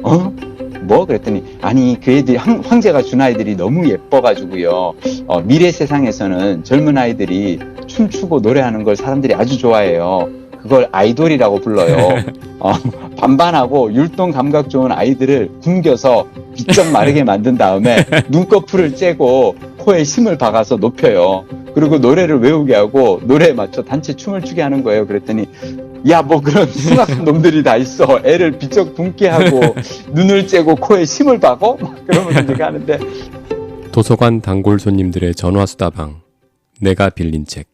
어? 뭐? 그랬더니 아니 그 애들이 황제가 준 아이들이 너무 예뻐가지고요. 미래 세상에서는 젊은 아이들이 춤추고 노래하는 걸 사람들이 아주 좋아해요. 그걸 아이돌이라고 불러요. 반반하고 율동 감각 좋은 아이들을 굶겨서 비쩍 마르게 만든 다음에 눈꺼풀을 째고 코에 힘을 박아서 높여요. 그리고 노래를 외우게 하고 노래에 맞춰 단체 춤을 추게 하는 거예요. 그랬더니 야, 뭐 그런 숭악한 놈들이 다 있어. 애를 비쩍 굶게 하고 눈을 째고 코에 힘을 박어? 막 그러면서 제가 하는데. 도서관 단골 손님들의 전화수다방. 내가 빌린 책.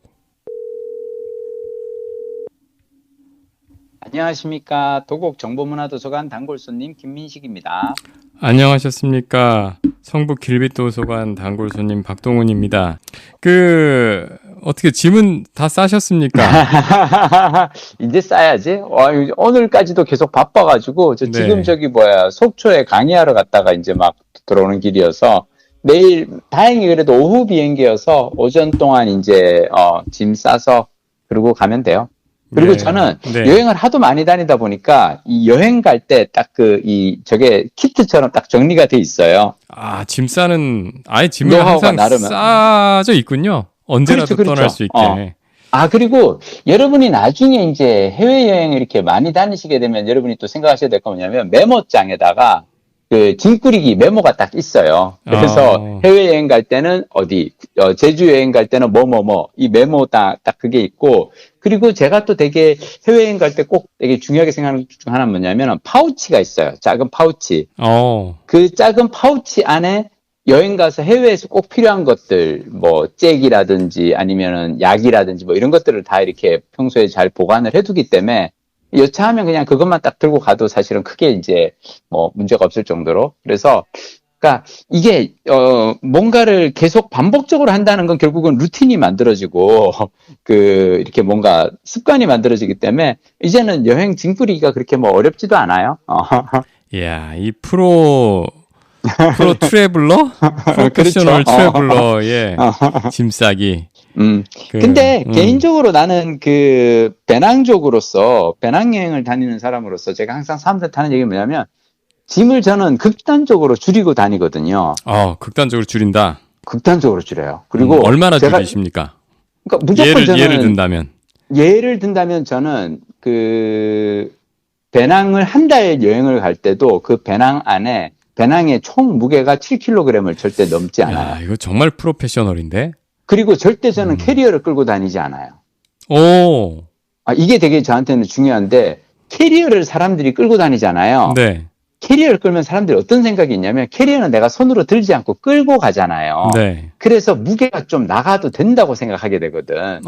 안녕하십니까. 도곡정보문화도서관 단골 손님 김민식입니다. 안녕하셨습니까. 성북 길빛도서관 단골 손님 박동훈입니다. 어떻게 짐은 다 싸셨습니까? 이제 싸야지. 오늘까지도 계속 바빠가지고 저 지금 네. 속초에 강의하러 갔다가 이제 막 들어오는 길이어서 내일 다행히 그래도 오후 비행기여서 오전 동안 이제 짐 싸서 그러고 가면 돼요. 그리고 네. 저는 네. 여행을 하도 많이 다니다 보니까 이 여행 갈 때 딱 저게 키트처럼 딱 정리가 돼 있어요. 아, 짐 싸는 아예 짐을 노하우가 항상 나름은. 싸져 있군요. 언제라도 그렇죠. 떠날 수 있게. 그리고 여러분이 나중에 이제 해외여행을 이렇게 많이 다니시게 되면 여러분이 또 생각하셔야 될 거 뭐냐면 메모장에다가 그 짐꾸리기 메모가 딱 있어요. 그래서 해외여행 갈 때는 제주 여행 갈 때는 이 메모 딱 그게 있고, 그리고 제가 또 되게 해외여행 갈 때 꼭 되게 중요하게 생각하는 것 중 하나는 뭐냐면 파우치가 있어요. 작은 파우치. 그 작은 파우치 안에 여행 가서 해외에서 꼭 필요한 것들, 뭐, 잭이라든지 아니면은 약이라든지 뭐 이런 것들을 다 이렇게 평소에 잘 보관을 해두기 때문에 여차하면 그냥 그것만 딱 들고 가도 사실은 크게 이제 뭐 문제가 없을 정도로. 그래서, 그러니까 이게, 뭔가를 계속 반복적으로 한다는 건 결국은 루틴이 만들어지고, 이렇게 뭔가 습관이 만들어지기 때문에 이제는 여행 짐꾸리기가 그렇게 뭐 어렵지도 않아요. 이야, 이 프로 트래블러? 프로페셔널 그렇죠. 트래블러의 짐 싸기. 근데 개인적으로 나는 배낭 여행을 다니는 사람으로서 제가 항상 사람들한테 하는 얘기가 뭐냐면 짐을 저는 극단적으로 줄이고 다니거든요. 극단적으로 줄인다. 극단적으로 줄여요. 그리고 얼마나 줄이십니까? 그러니까 무조건 예를 든다면 저는 배낭을 한 달 여행을 갈 때도 그 배낭의 총 무게가 7kg을 절대 넘지 않아요. 야, 이거 정말 프로페셔널인데? 그리고 절대 저는 캐리어를 끌고 다니지 않아요. 오. 이게 되게 저한테는 중요한데, 캐리어를 사람들이 끌고 다니잖아요. 네. 캐리어를 끌면 사람들이 어떤 생각이 있냐면, 캐리어는 내가 손으로 들지 않고 끌고 가잖아요. 네. 그래서 무게가 좀 나가도 된다고 생각하게 되거든.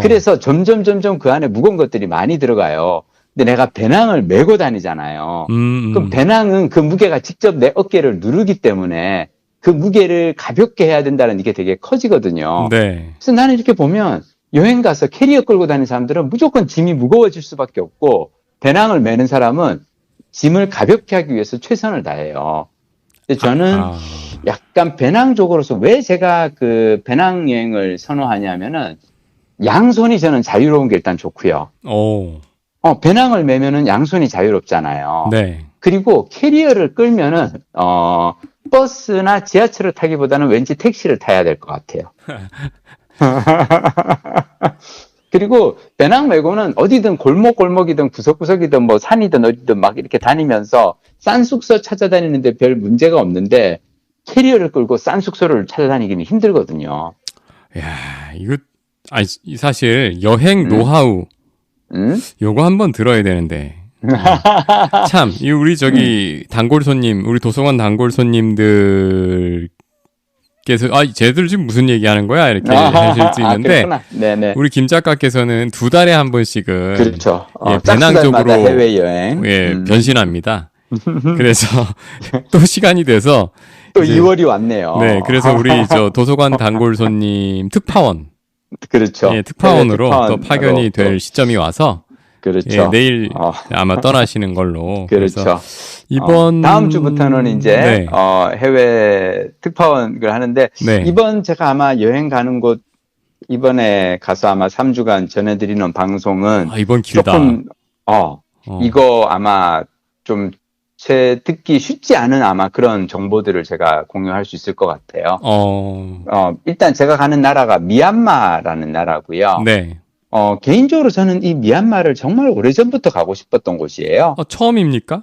그래서 점점 그 안에 무거운 것들이 많이 들어가요. 근데 내가 배낭을 메고 다니잖아요. 그럼 배낭은 그 무게가 직접 내 어깨를 누르기 때문에 그 무게를 가볍게 해야 된다는 게 되게 커지거든요. 네. 그래서 나는 이렇게 보면 여행 가서 캐리어 끌고 다니는 사람들은 무조건 짐이 무거워질 수밖에 없고, 배낭을 메는 사람은 짐을 가볍게 하기 위해서 최선을 다해요. 근데 저는 약간 배낭적으로서 왜 제가 배낭 여행을 선호하냐면은 양손이 저는 자유로운 게 일단 좋고요. 배낭을 메면은 양손이 자유롭잖아요. 네. 그리고 캐리어를 끌면은 버스나 지하철을 타기보다는 왠지 택시를 타야 될 것 같아요. 그리고 배낭 메고는 어디든 골목이든 구석구석이든 뭐 산이든 어디든 막 이렇게 다니면서 싼 숙소 찾아다니는데 별 문제가 없는데, 캐리어를 끌고 싼 숙소를 찾아다니기는 힘들거든요. 야, 사실 여행 노하우 요거 한번 들어야 되는데. 참, 우리 단골 손님, 우리 도서관 단골 손님들께서 쟤들 지금 무슨 얘기하는 거야? 이렇게 하실 수 있는데, 네네. 우리 김 작가께서는 2달에 한 번씩은 그렇죠. 배낭적으로 해외여행 변신합니다. 그래서 또 시간이 돼서 또 2월이 왔네요. 네, 그래서 우리 도서관 단골 손님 특파원, 그렇죠. 특파원으로 또 파견이 될 시점이 와서. 그렇죠. 내일 아마 떠나시는 걸로. 그렇죠. 이번 다음 주부터는 이제 해외 특파원을 하는데, 네. 이번 제가 아마 여행 가는 곳 이번에 가서 아마 3주간 전해드리는 방송은 이번 길다. 조금 이거 아마 좀 듣기 쉽지 않은 아마 그런 정보들을 제가 공유할 수 있을 것 같아요. 일단 제가 가는 나라가 미얀마라는 나라고요. 네. 개인적으로 저는 이 미얀마를 정말 오래전부터 가고 싶었던 곳이에요. 처음입니까?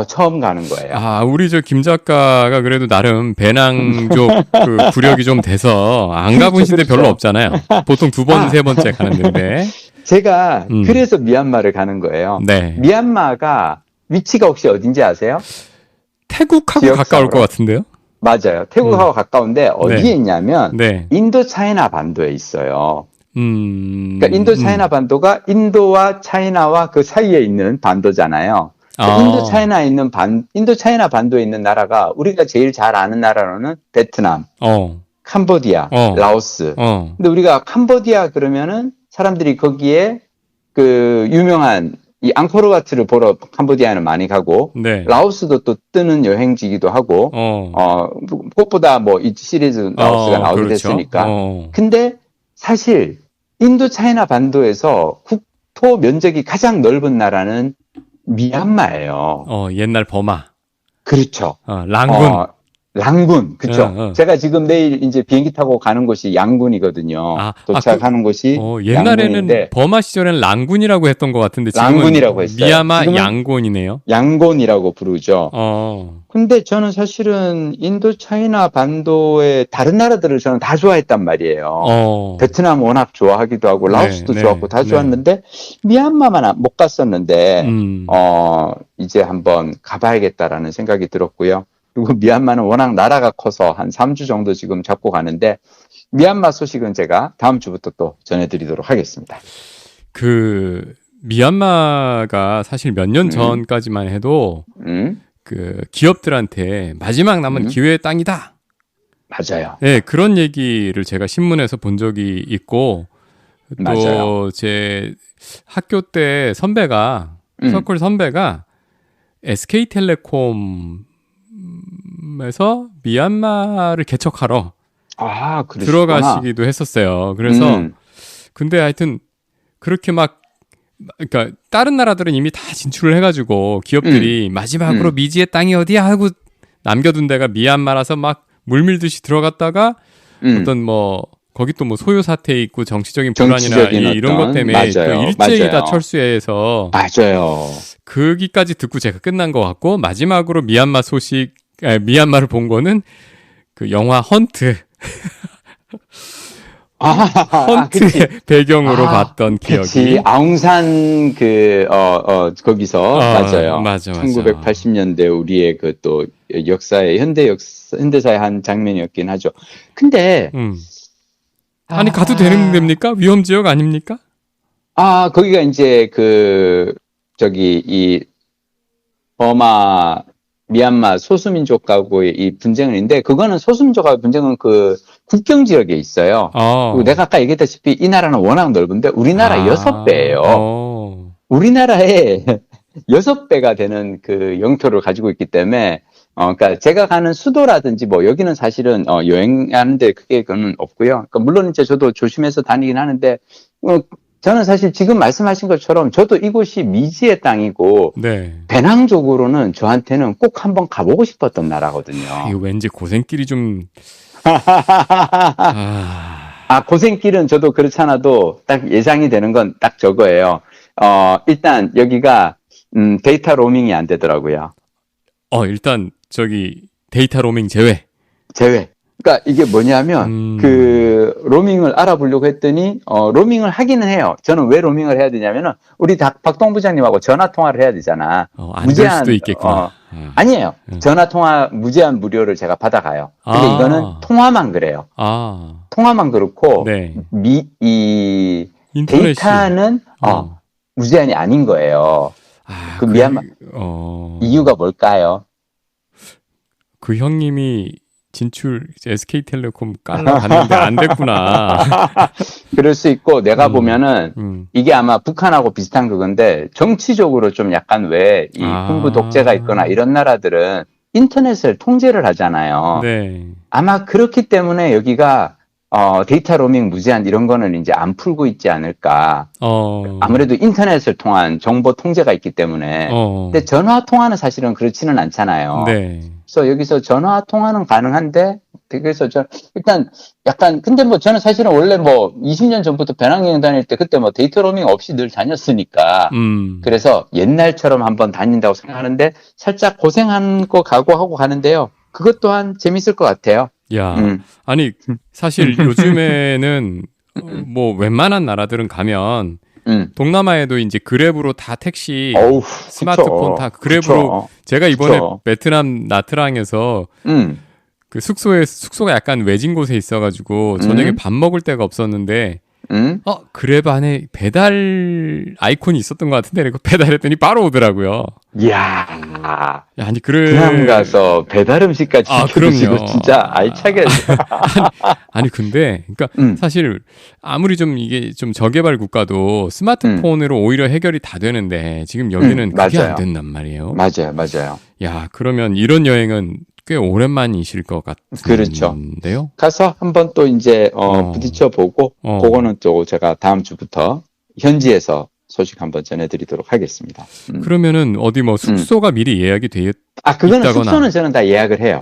처음 가는 거예요. 우리 저 김 작가가 그래도 나름 배낭족 그 구력이 좀 돼서 안 가보신 데 그렇죠. 별로 없잖아요. 보통 두 번, 세 번째 가는데. 제가 그래서 미얀마를 가는 거예요. 네. 미얀마가 위치가 혹시 어딘지 아세요? 태국하고 지역상으로. 가까울 것 같은데요? 맞아요. 태국하고 가까운데 어디에 네. 있냐면 네. 인도 차이나 반도에 있어요. 그러니까 인도 차이나 반도가 인도와 차이나와 그 사이에 있는 반도잖아요. 인도 차이나 반도에 있는 나라가 우리가 제일 잘 아는 나라로는 베트남, 캄보디아, 라오스. 근데 우리가 캄보디아 그러면은 사람들이 거기에 그 유명한 이 앙코르와트를 보러 캄보디아는 많이 가고, 네. 라오스도 또 뜨는 여행지이기도 하고, 무엇보다 뭐 이 시리즈 라오스가 나오게 그렇죠. 됐으니까. 근데 사실 인도 차이나 반도에서 국토 면적이 가장 넓은 나라는 미얀마예요. 옛날 버마. 그렇죠. 랑군. 랑군, 그쵸. 제가 지금 내일 이제 비행기 타고 가는 곳이 양군이거든요. 도착하는 곳이 옛날에는 양군인데, 버마 시절에는 랑군이라고 했던 것 같은데 지금은 랑군이라고 했어요. 미얀마 지금은 양곤이네요. 양곤이라고 부르죠. 근데 저는 사실은 인도 차이나 반도의 다른 나라들을 저는 다 좋아했단 말이에요. 베트남 워낙 좋아하기도 하고 라오스도 좋았고 다 좋았는데 미얀마만 못 갔었는데 이제 한번 가봐야겠다라는 생각이 들었고요. 그리고 미얀마는 워낙 나라가 커서 한 3주 정도 지금 잡고 가는데 미얀마 소식은 제가 다음 주부터 또 전해드리도록 하겠습니다. 그 미얀마가 사실 몇 년 전까지만 해도 그 기업들한테 마지막 남은 기회의 땅이다. 맞아요. 네, 그런 얘기를 제가 신문에서 본 적이 있고 맞아요. 또 제 학교 때 선배가 서클 선배가 SK텔레콤에서 미얀마를 개척하러 들어가시기도 했었어요. 그래서 근데 하여튼 그렇게 막 그러니까 다른 나라들은 이미 다 진출을 해가지고 기업들이 마지막으로 미지의 땅이 어디야 하고 남겨둔 데가 미얀마라서 막 물밀듯이 들어갔다가 어떤 뭐 거기 또 뭐 소요 사태 있고 정치적인 불안이나 이런 것 때문에 또 일제히 다 철수해서 거기까지 듣고 제가 끝난 것 같고 마지막으로 미얀마를 본 거는 그 영화 헌트 헌트의 배경으로 봤던 기억이. 아웅산 거기서 맞아요. 맞아. 1980년대 우리의 그 또 역사의 현대사의 한 장면이었긴 하죠. 근데 아니 가도 되는 됩니까? 위험 지역 아닙니까? 거기가 이제 이 버마 미얀마 소수민족하고의 이 분쟁은 있는데 그거는 소수민족하고의 분쟁은 그 국경 지역에 있어요. 그리고 내가 아까 얘기했다시피 이 나라는 워낙 넓은데 우리나라 6배예요. 우리나라의 6배가 되는 그 영토를 가지고 있기 때문에 그러니까 제가 가는 수도라든지 뭐 여기는 사실은 여행하는데 크게 그건 없고요. 그러니까 물론 이제 저도 조심해서 다니긴 하는데 저는 사실 지금 말씀하신 것처럼 저도 이곳이 미지의 땅이고 배낭적으로는 저한테는 꼭 한번 가보고 싶었던 나라거든요. 이거 왠지 고생길이 좀 고생길은 저도 그렇잖아도 딱 예상이 되는 건 딱 저거예요. 일단 여기가 데이터 로밍이 안 되더라고요. 일단 저기 데이터 로밍 제외. 그러니까 이게 뭐냐면 그 로밍을 알아보려고 했더니 로밍을 하기는 해요. 저는 왜 로밍을 해야 되냐면은 우리 박동 부장님하고 전화 통화를 해야 되잖아. 안 될 수도 있겠구나. 아니에요. 전화 통화 무제한 무료를 제가 받아가요. 근데 이거는 통화만 그래요. 통화만 그렇고 이 데이터는 무제한이 아닌 거예요. 그 미얀마 이유가 뭘까요? 그 형님이 진출 SK텔레콤 깔러 갔는데 안 됐구나. 그럴 수 있고 내가 보면은 이게 아마 북한하고 비슷한 그건데 정치적으로 좀 약간 왜 이 군부 독재가 있거나 이런 나라들은 인터넷을 통제를 하잖아요. 아마 그렇기 때문에 여기가 데이터 로밍 무제한 이런 거는 이제 안 풀고 있지 않을까. 아무래도 인터넷을 통한 정보 통제가 있기 때문에. 근데 전화 통화는 사실은 그렇지는 않잖아요. 네. 그래서 여기서 전화 통화는 가능한데, 그래서 일단 약간, 근데 뭐 저는 사실은 원래 뭐 20년 전부터 배낭여행 다닐 때 그때 뭐 데이터 로밍 없이 늘 다녔으니까. 그래서 옛날처럼 한번 다닌다고 생각하는데 살짝 고생한 거 각오하고 가는데요. 그것 또한 재밌을 것 같아요. 야, 아니, 사실 요즘에는 뭐 웬만한 나라들은 가면 동남아에도 이제 그랩으로 다 택시, 스마트폰 다 그랩으로 제가 이번에 베트남 나트랑에서 그 숙소가 약간 외진 곳에 있어가지고 저녁에 밥 먹을 데가 없었는데 그랩 안에 배달 아이콘이 있었던 것 같은데 그리고 배달했더니 바로 오더라고요. 이야. 아니 그럼 가서 배달 음식까지 시켜주시고 진짜 알차게. 아니 근데 그러니까 사실 아무리 좀 이게 좀 저개발 국가도 스마트폰으로 오히려 해결이 다 되는데 지금 여기는 그게 안 된단 말이에요. 맞아요. 야, 그러면 이런 여행은 꽤 오랜만이실 것 같은데요. 그렇죠. 가서 한번 또 이제 부딪혀 보고 그거는 또 제가 다음 주부터 현지에서 소식 한번 전해드리도록 하겠습니다. 그러면은 어디 뭐 숙소가 미리 예약이 돼 그거는 있다거나. 숙소는 저는 다 예약을 해요.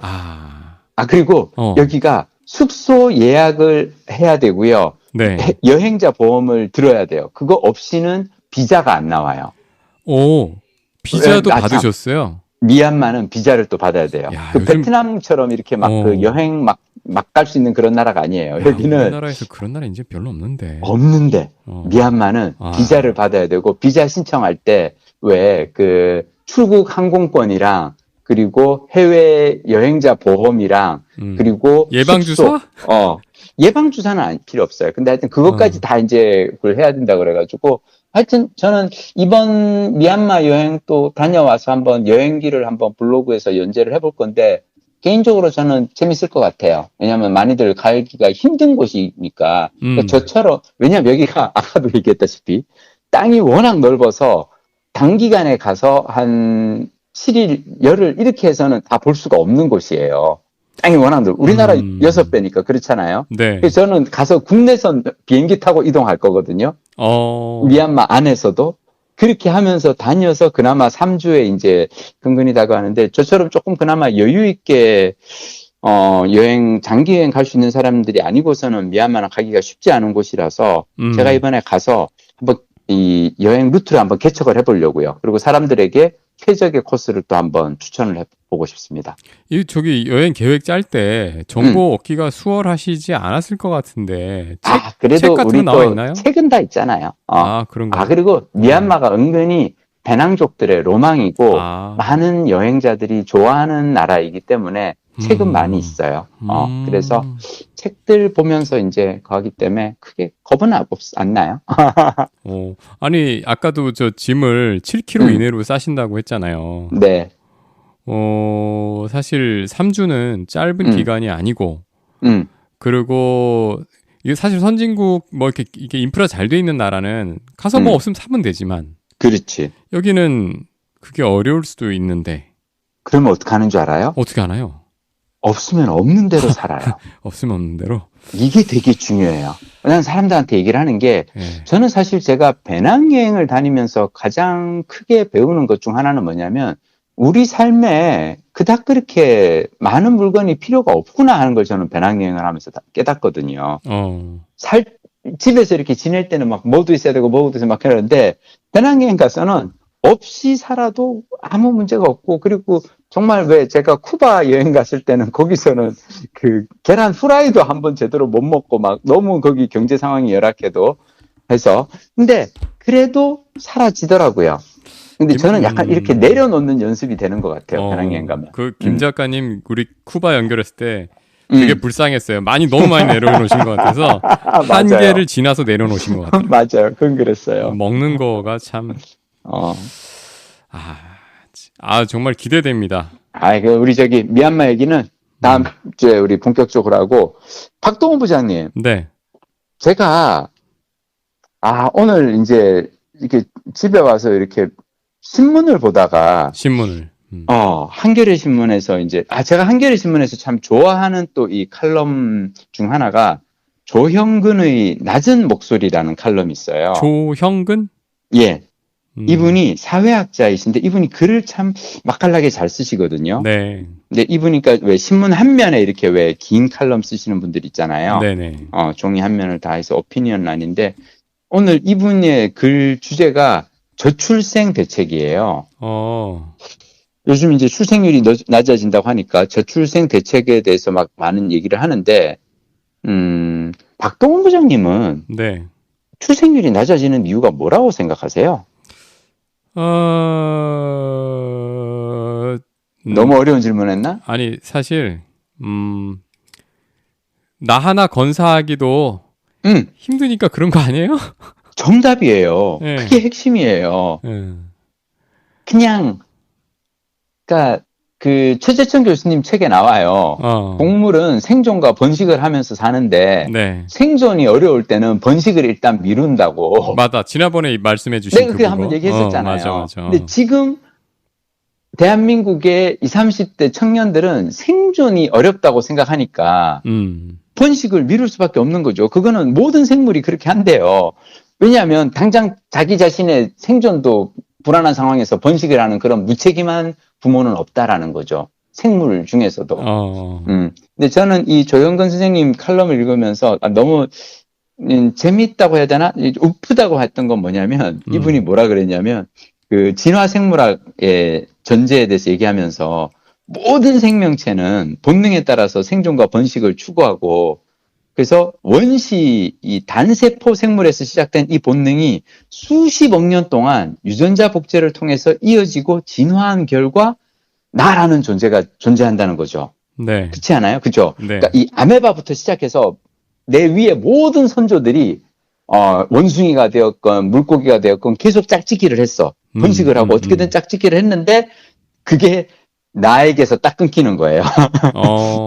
그리고 여기가 숙소 예약을 해야 되고요. 네. 여행자 보험을 들어야 돼요. 그거 없이는 비자가 안 나와요. 오, 비자도 받으셨어요? 미얀마는 비자를 또 받아야 돼요. 야, 베트남처럼 이렇게 막 그 여행 막 갈 수 있는 그런 나라가 아니에요. 여기는 우리나라에서 그런 나라 이제 별로 없는데. 미얀마는 비자를 받아야 되고 비자 신청할 때 왜 그 출국 항공권이랑 그리고 해외 여행자 보험이랑 그리고 예방 주사? 예방 주사는 필요 없어요. 근데 하여튼 그것까지 다 이제 그걸 해야 된다 그래가지고 하여튼 저는 이번 미얀마 여행 또 다녀와서 한번 여행기를 한번 블로그에서 연재를 해볼 건데 개인적으로 저는 재밌을 것 같아요. 왜냐하면 많이들 가기가 힘든 곳이니까. 그러니까 저처럼 왜냐하면 여기가 아까도 얘기했다시피 땅이 워낙 넓어서 단기간에 가서 한 7일, 열흘 이렇게 해서는 다 볼 수가 없는 곳이에요. 땅이 워낙 넓어. 우리나라 6배니까 그렇잖아요. 네. 그래서 저는 가서 국내선 비행기 타고 이동할 거거든요. 미얀마 안에서도. 그렇게 하면서 다녀서 그나마 3주에 이제 근근히 다고 하는데 저처럼 조금 그나마 여유 있게 여행 장기 여행 갈 수 있는 사람들이 아니고서는 미얀마나 가기가 쉽지 않은 곳이라서 제가 이번에 가서 한번 이 여행 루트를 한번 개척을 해보려고요. 그리고 사람들에게 최적의 코스를 또 한번 추천을 해보고 싶습니다. 저기 여행 계획 짤 때 정보 얻기가 수월하시지 않았을 것 같은데 그래도 책 같은 우리 거 나와 또 있나요? 책은 다 있잖아요. 그런가? 그리고 미얀마가 은근히 배낭족들의 로망이고 많은 여행자들이 좋아하는 나라이기 때문에 책은 많이 있어요. 그래서 책들 보면서 이제 가기 때문에 크게 겁은 안 나요. 아니 아까도 저 짐을 7kg 이내로 싸신다고 했잖아요. 네. 사실 3주는 짧은 기간이 아니고 그리고 이게 사실 선진국 뭐 이렇게 인프라 잘 돼 있는 나라는 가서 뭐 없으면 사면 되지만 그렇지. 여기는 그게 어려울 수도 있는데 그러면 어떻게 하는 줄 알아요? 어떻게 하나요? 없으면 없는 대로 살아요. 없으면 없는 대로? 이게 되게 중요해요. 난 사람들한테 얘기를 하는 게 저는 사실 제가 배낭여행을 다니면서 가장 크게 배우는 것 중 하나는 뭐냐면 우리 삶에 그닥 그렇게 많은 물건이 필요가 없구나 하는 걸 저는 배낭여행을 하면서 깨닫거든요. 집에서 이렇게 지낼 때는 막 뭐도 있어야 되고 뭐도 있어야 막 그러는데 배낭여행 가서는 없이 살아도 아무 문제가 없고 그리고 정말 왜 제가 쿠바 여행 갔을 때는 거기서는 그 계란 후라이도 한번 제대로 못 먹고 막 너무 거기 경제 상황이 열악해도 해서 근데 그래도 사라지더라고요. 근데 저는 약간 이렇게 내려놓는 연습이 되는 것 같아요. 배낭여행 가면. 김 작가님 우리 쿠바 연결했을 때 되게 불쌍했어요. 너무 많이 내려놓으신 것 같아서 한계를 지나서 내려놓으신 것 같아요. 맞아요. 그건 그랬어요. 먹는 거가 참 정말 기대됩니다. 우리 저기 미얀마 얘기는 다음 주에 우리 본격적으로 하고 박동훈 부장님. 네. 제가 오늘 이제 이렇게 집에 와서 이렇게 신문을 보다가 한겨레 신문에서 이제 제가 한겨레 신문에서 참 좋아하는 또 이 칼럼 중 하나가 조형근의 낮은 목소리라는 칼럼이 있어요. 조형근? 예. 이분이 사회학자이신데 이분이 글을 참 맛깔나게 잘 쓰시거든요. 네. 근데 이분이 왜 신문 한 면에 이렇게 왜 긴 칼럼 쓰시는 분들 있잖아요. 네네. 종이 한 면을 다 해서 오피니언란인데 오늘 이분의 글 주제가 저출생 대책이에요. 요즘 이제 출생률이 낮아진다고 하니까 저출생 대책에 대해서 막 많은 얘기를 하는데, 박동원 부장님은 네. 출생률이 낮아지는 이유가 뭐라고 생각하세요? 너무 어려운 질문했나? 아니, 사실, 나 하나 건사하기도 힘드니까 그런 거 아니에요? 정답이에요. 네. 그게 핵심이에요. 그냥, 그러니까 그 최재천 교수님 책에 나와요. 동물은 생존과 번식을 하면서 사는데 네. 생존이 어려울 때는 번식을 일단 미룬다고. 맞다. 지난번에 말씀해 주신 내가 그게 한번 얘기했었잖아요. 맞아. 근데 지금 대한민국의 20, 30대 청년들은 생존이 어렵다고 생각하니까 번식을 미룰 수밖에 없는 거죠. 그거는 모든 생물이 그렇게 한대요. 왜냐하면 당장 자기 자신의 생존도 불안한 상황에서 번식을 하는 그런 무책임한 부모는 없다라는 거죠. 생물 중에서도. 근데 저는 이 조영근 선생님 칼럼을 읽으면서 너무 재미있다고 해야 되나? 우프다고 했던 건 뭐냐면 이분이 뭐라 그랬냐면 그 진화 생물학의 전제에 대해서 얘기하면서 모든 생명체는 본능에 따라서 생존과 번식을 추구하고 그래서 원시 이 단세포 생물에서 시작된 이 본능이 수십억 년 동안 유전자 복제를 통해서 이어지고 진화한 결과 나라는 존재가 존재한다는 거죠. 네. 그렇지 않아요? 그죠? 네. 그러니까 이 아메바부터 시작해서 내 위에 모든 선조들이 원숭이가 되었건 물고기가 되었건 계속 짝짓기를 했어. 번식을 하고 어떻게든 짝짓기를 했는데 그게 나에게서 딱 끊기는 거예요.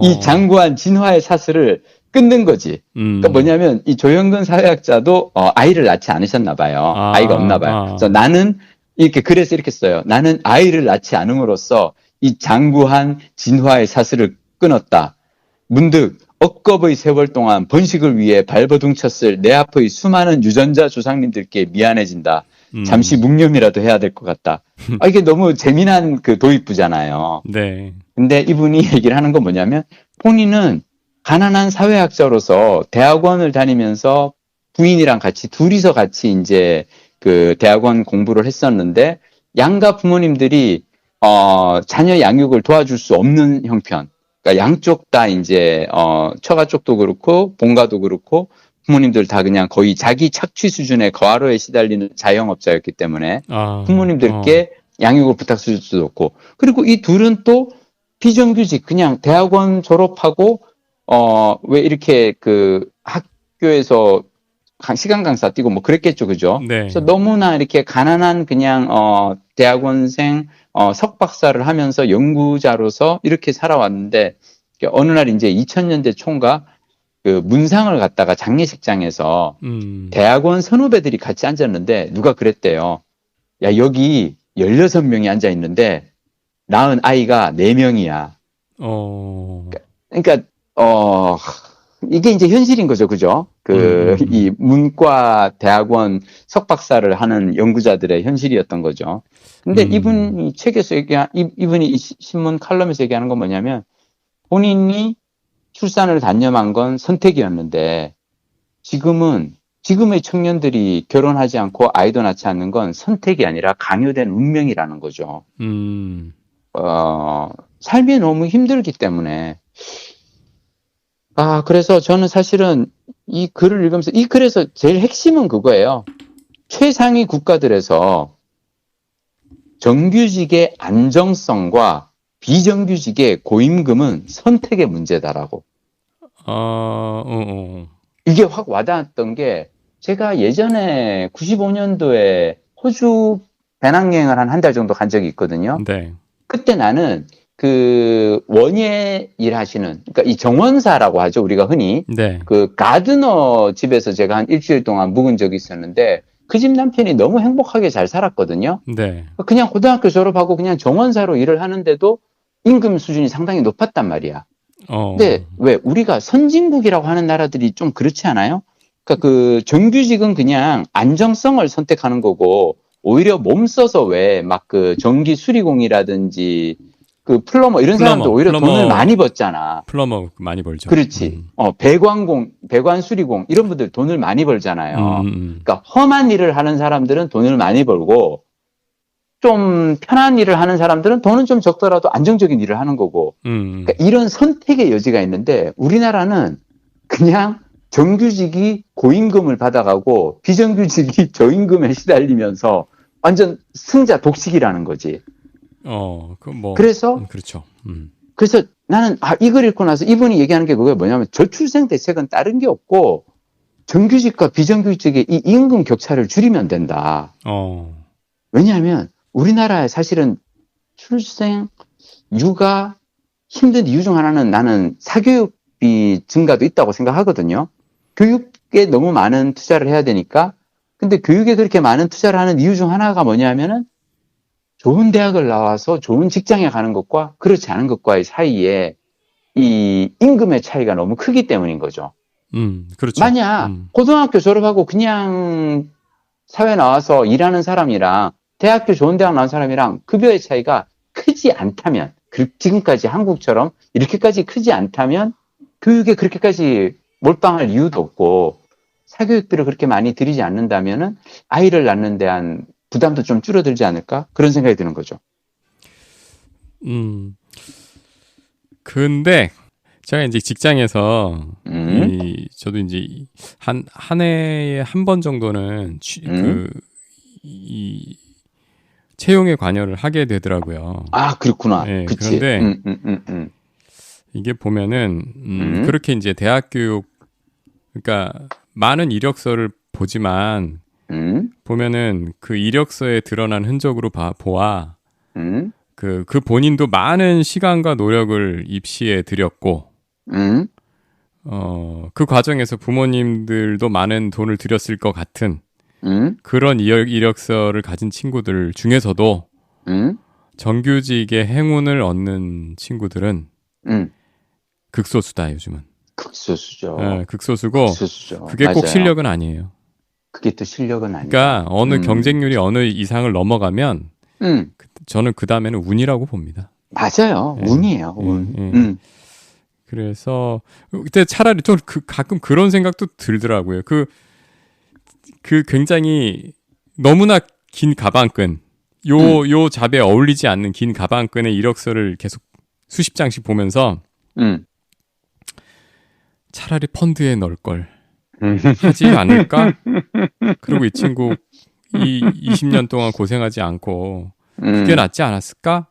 이 장구한 진화의 사슬을 끊는 거지. 그러니까 뭐냐면 이 조영근 사회학자도 아이를 낳지 않으셨나 봐요. 아이가 없나 봐요. 그래서 나는 그래서 이렇게 써요. 나는 아이를 낳지 않음으로써 이 장구한 진화의 사슬을 끊었다. 문득 억겁의 세월 동안 번식을 위해 발버둥쳤을 내 앞의 수많은 유전자 조상님들께 미안해진다. 잠시 묵념이라도 해야 될 것 같다. 이게 너무 재미난 그 도입부잖아요. 네. 근데 이분이 얘기를 하는 건 뭐냐면 본인은 가난한 사회학자로서 대학원을 다니면서 부인이랑 같이 둘이서 같이 이제 그 대학원 공부를 했었는데 양가 부모님들이 자녀 양육을 도와줄 수 없는 형편. 그러니까 양쪽 다 이제 처가 쪽도 그렇고 본가도 그렇고 부모님들 다 그냥 거의 자기 착취 수준의 거하로에 시달리는 자영업자였기 때문에 부모님들께 양육을 부탁할 수도 없고 그리고 이 둘은 또 비정규직 그냥 대학원 졸업하고 왜 이렇게 그 학교에서 시간 강사 뛰고 뭐 그랬겠죠, 그죠? 네. 그래서 너무나 이렇게 가난한 그냥 대학원생 석박사를 하면서 연구자로서 이렇게 살아왔는데 어느 날 이제 2000년대 총각 그 문상을 갖다가 장례식장에서 대학원 선후배들이 같이 앉았는데 누가 그랬대요. 야, 여기 16명이 앉아 있는데 낳은 아이가 4명이야. 그러니까 이게 이제 현실인 거죠, 그죠? 이 문과 대학원 석박사를 하는 연구자들의 현실이었던 거죠. 근데 이분이 책에서 이분이 이 신문 칼럼에서 얘기하는 건 뭐냐면 본인이 출산을 단념한 건 선택이었는데 지금의 청년들이 결혼하지 않고 아이도 낳지 않는 건 선택이 아니라 강요된 운명이라는 거죠. 삶이 너무 힘들기 때문에. 그래서 저는 사실은 이 글을 읽으면서 이 글에서 제일 핵심은 그거예요. 최상위 국가들에서 정규직의 안정성과 비정규직의 고임금은 선택의 문제다라고. 이게 확 와닿았던 게 제가 예전에 95년도에 호주 배낭여행을 한 달 정도 간 적이 있거든요. 네. 그때 나는 그 원예 일하시는 그러니까 이 정원사라고 하죠 우리가 흔히 네. 그 가드너 집에서 제가 한 일주일 동안 묵은 적이 있었는데 그 집 남편이 너무 행복하게 잘 살았거든요. 네. 그냥 고등학교 졸업하고 그냥 정원사로 일을 하는데도 임금 수준이 상당히 높았단 말이야. 근데 왜 우리가 선진국이라고 하는 나라들이 좀 그렇지 않아요? 그러니까 그 정규직은 그냥 안정성을 선택하는 거고 오히려 몸 써서 왜 막 그 전기 수리공이라든지 그 플러머 이런 사람들 오히려 돈을 많이 벌잖아. 플러머 많이 벌죠. 그렇지. 배관 수리공 이런 분들 돈을 많이 벌잖아요. 그러니까 험한 일을 하는 사람들은 돈을 많이 벌고 좀 편한 일을 하는 사람들은 돈은 좀 적더라도 안정적인 일을 하는 거고. 그러니까 이런 선택의 여지가 있는데 우리나라는 그냥 정규직이 고임금을 받아가고 비정규직이 저임금에 시달리면서 완전 승자 독식이라는 거지. 그래서 그렇죠. 그래서 나는 이걸 읽고 나서 이분이 얘기하는 게 그거야 뭐냐면 저출생 대책은 다른 게 없고 정규직과 비정규직의 이 임금 격차를 줄이면 된다. 왜냐하면 우리나라에 사실은 출생, 육아 힘든 이유 중 하나는 나는 사교육비 증가도 있다고 생각하거든요. 교육에 너무 많은 투자를 해야 되니까. 근데 교육에 그렇게 많은 투자를 하는 이유 중 하나가 뭐냐면은 좋은 대학을 나와서 좋은 직장에 가는 것과 그렇지 않은 것과의 사이에 이 임금의 차이가 너무 크기 때문인 거죠. 그렇죠. 만약 고등학교 졸업하고 그냥 사회 나와서 일하는 사람이랑 대학교 좋은 대학 나온 사람이랑 급여의 차이가 크지 않다면, 지금까지 한국처럼 이렇게까지 크지 않다면 교육에 그렇게까지 몰빵할 이유도 없고 사교육비를 그렇게 많이 들이지 않는다면은 아이를 낳는 데한 부담도 좀 줄어들지 않을까? 그런 생각이 드는 거죠. 근데 제가 이제 직장에서 저도 이제 한 해에 한 번 정도는 이 채용에 관여를 하게 되더라고요. 그렇구나. 네, 그치. 그런데 이게 보면은 그렇게 이제 대학 교육 그러니까 많은 이력서를 보지만 보면은 그 이력서에 드러난 흔적으로 보아 그 본인도 많은 시간과 노력을 입시에 들였고 그 과정에서 부모님들도 많은 돈을 들였을 것 같은 그런 이력서를 가진 친구들 중에서도 정규직의 행운을 얻는 친구들은 극소수다 요즘은. 극소수죠. 네, 극소수고 그게 맞아요. 꼭 실력은 아니에요. 그게 또 실력은 아니에요. 그러니까 어느 경쟁률이 어느 이상을 넘어가면 저는 그 다음에는 운이라고 봅니다. 맞아요. 네. 운이에요. 운. 그래서 그때 차라리 좀 가끔 그런 생각도 들더라고요. 그 굉장히 너무나 긴 가방끈, 요 잡에 어울리지 않는 긴 가방끈의 이력서를 계속 수십 장씩 보면서 차라리 펀드에 넣을 걸 하지 않을까? 그리고 이 친구 20년 동안 고생하지 않고 그게 낫지 않았을까?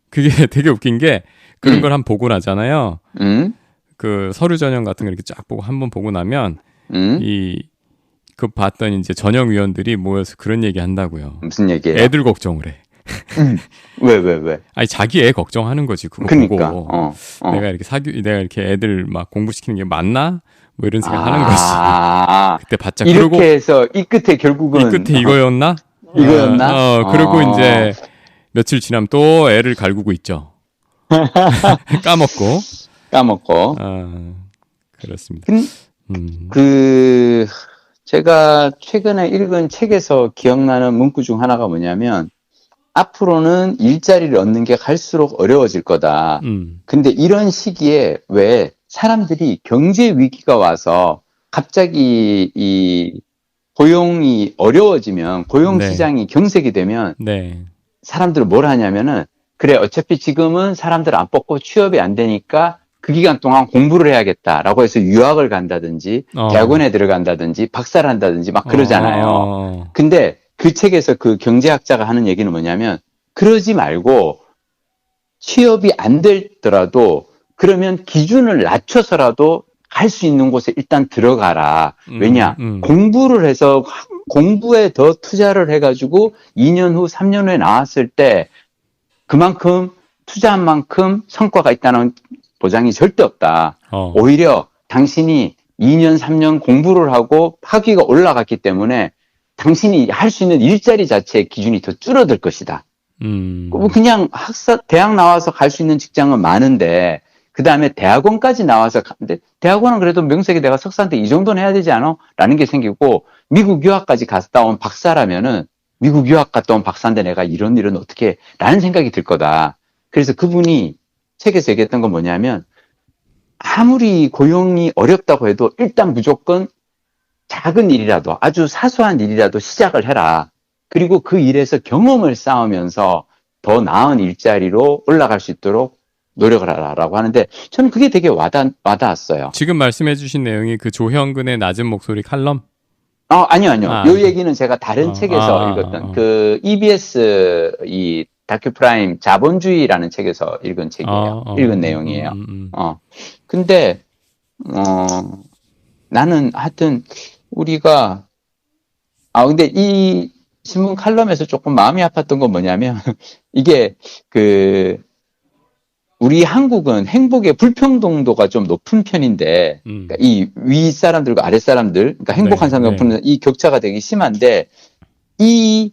그게 되게 웃긴 게 그런 걸 한번 보고 나잖아요. 그 서류 전형 같은 거 이렇게 쫙 보고 한번 보고 나면 그 봤던 이제 전형위원들이 모여서 그런 얘기 한다고요. 무슨 얘기예요? 애들 걱정을 해. 왜? 아니 자기 애 걱정하는 거지. 그거 그러니까. 보고 내가 이렇게 애들 막 공부시키는 게 맞나? 뭐 이런 생각 하는 거지. 그때 바짝 이렇게 그러고 해서 이 끝에 결국은 이 끝에 이거였나? 그리고 이제 며칠 지나면 또 애를 갈구고 있죠. 까먹고. 그렇습니다. 제가 최근에 읽은 책에서 기억나는 문구 중 하나가 뭐냐면 앞으로는 일자리를 얻는 게 갈수록 어려워질 거다. 근데 이런 시기에 왜 사람들이 경제 위기가 와서 갑자기 이 고용이 어려워지면 고용 시장이 경색이 되면 사람들은 뭘 하냐면은 그래 어차피 지금은 사람들 안 뽑고 취업이 안 되니까 그 기간 동안 공부를 해야겠다라고 해서 유학을 간다든지 대학원에 들어간다든지 박사를 한다든지 막 그러잖아요. 근데 그 책에서 그 경제학자가 하는 얘기는 뭐냐면 그러지 말고 취업이 안 되더라도 그러면 기준을 낮춰서라도 갈 수 있는 곳에 일단 들어가라. 왜냐? 공부를 해서 공부에 더 투자를 해가지고 2년 후, 3년 후에 나왔을 때 그만큼 투자한 만큼 성과가 있다는 보장이 절대 없다. 오히려 당신이 2년, 3년 공부를 하고 학위가 올라갔기 때문에 당신이 할 수 있는 일자리 자체의 기준이 더 줄어들 것이다. 그냥 대학 나와서 갈 수 있는 직장은 많은데, 그 다음에 대학원까지 나와서, 근데 대학원은 그래도 명색이 내가 석사한테 이 정도는 해야 되지 않아? 라는 게 생기고, 미국 유학까지 갔다 온 박사라면은, 미국 유학 갔다 온 박사인데 내가 이런 일은 어떻게, 라는 생각이 들 거다. 그래서 그분이 책에서 얘기했던 건 뭐냐면, 아무리 고용이 어렵다고 해도 일단 무조건 작은 일이라도, 아주 사소한 일이라도 시작을 해라. 그리고 그 일에서 경험을 쌓으면서 더 나은 일자리로 올라갈 수 있도록 노력을 하라라고 하는데, 저는 그게 되게 와닿았어요. 지금 말씀해 주신 내용이 그 조형근의 낮은 목소리 칼럼? 아니요. 요 얘기는 제가 다른 책에서 읽었던, 그 EBS 이 다큐프라임 자본주의라는 책에서 읽은 책이에요. 읽은 내용이에요. 근데, 나는 하여튼, 우리가, 근데 이 신문 칼럼에서 조금 마음이 아팠던 건 뭐냐면, 이게, 우리 한국은 행복의 불평등도가 좀 높은 편인데, 그러니까 이 윗사람들과 아랫사람들, 그러니까 행복한 사람과 높은 이 격차가 되게 심한데, 이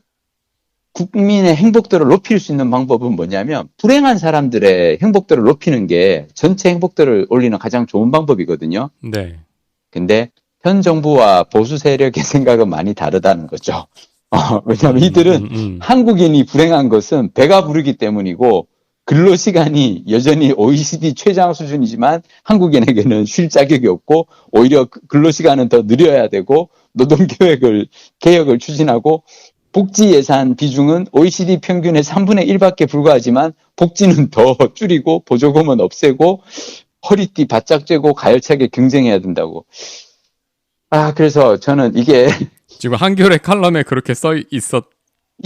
국민의 행복도를 높일 수 있는 방법은 뭐냐면, 불행한 사람들의 행복도를 높이는 게 전체 행복도를 올리는 가장 좋은 방법이거든요. 네. 근데 현 정부와 보수 세력의 생각은 많이 다르다는 거죠. 왜냐하면 이들은 한국인이 불행한 것은 배가 부르기 때문이고, 근로시간이 여전히 OECD 최장 수준이지만 한국인에게는 쉴 자격이 없고, 오히려 근로시간은 더 늘려야 되고, 개혁을 추진하고, 복지 예산 비중은 OECD 평균의 3분의 1밖에 불과하지만 복지는 더 줄이고 보조금은 없애고 허리띠 바짝 쬐고 가열차게 경쟁해야 된다고. 그래서 저는 이게 지금 한겨레 칼럼에 그렇게 써 있었.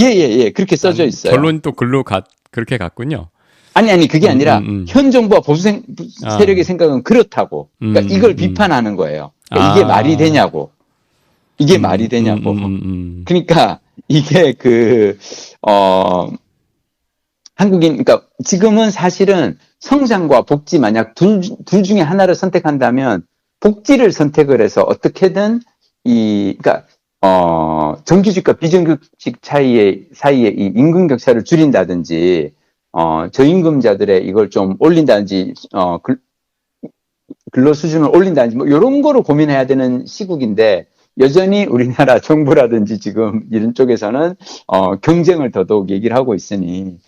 예. 그렇게 써져 있어요. 결론이 또 그렇게 갔군요. 아니 그게 아니라 현 정부와 보수 세력의 생각은 그렇다고. 그러니까 이걸 비판하는 거예요. 그러니까 이게 말이 되냐고. 이게 말이 되냐고. 그러니까 이게 그러니까 지금은 사실은 성장과 복지 만약 둘 중에 하나를 선택한다면 복지를 선택을 해서 어떻게든 그러니까 정규직과 비정규직 사이에 이 임금 격차를 줄인다든지, 저임금자들의 이걸 좀 올린다든지, 근로 수준을 올린다든지, 뭐, 요런 거로 고민해야 되는 시국인데, 여전히 우리나라 정부라든지 지금 이런 쪽에서는, 경쟁을 더더욱 얘기를 하고 있으니,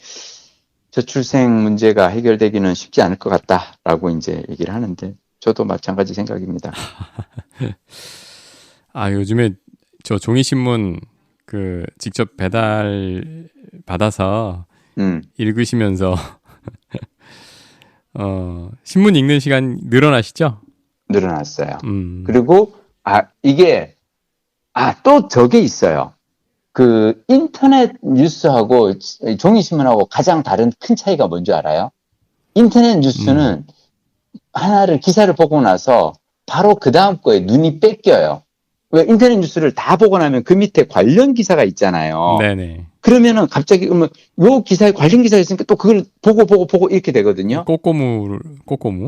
저출생 문제가 해결되기는 쉽지 않을 것 같다라고 이제 얘기를 하는데, 저도 마찬가지 생각입니다. 요즘에 저 종이신문 직접 배달 받아서 읽으시면서 신문 읽는 시간 늘어나시죠? 늘어났어요. 그리고 이게 또 저게 있어요. 그 인터넷 뉴스하고 종이신문하고 가장 다른 큰 차이가 뭔지 알아요? 인터넷 뉴스는 하나를 기사를 보고 나서 바로 그 다음 거에 눈이 뺏겨요. 왜 인터넷 뉴스를 다 보고 나면 그 밑에 관련 기사가 있잖아요. 네네. 그러면은 갑자기 요 기사에 관련 기사가 있으니까 또 그걸 보고 이렇게 되거든요. 꼬꼬무.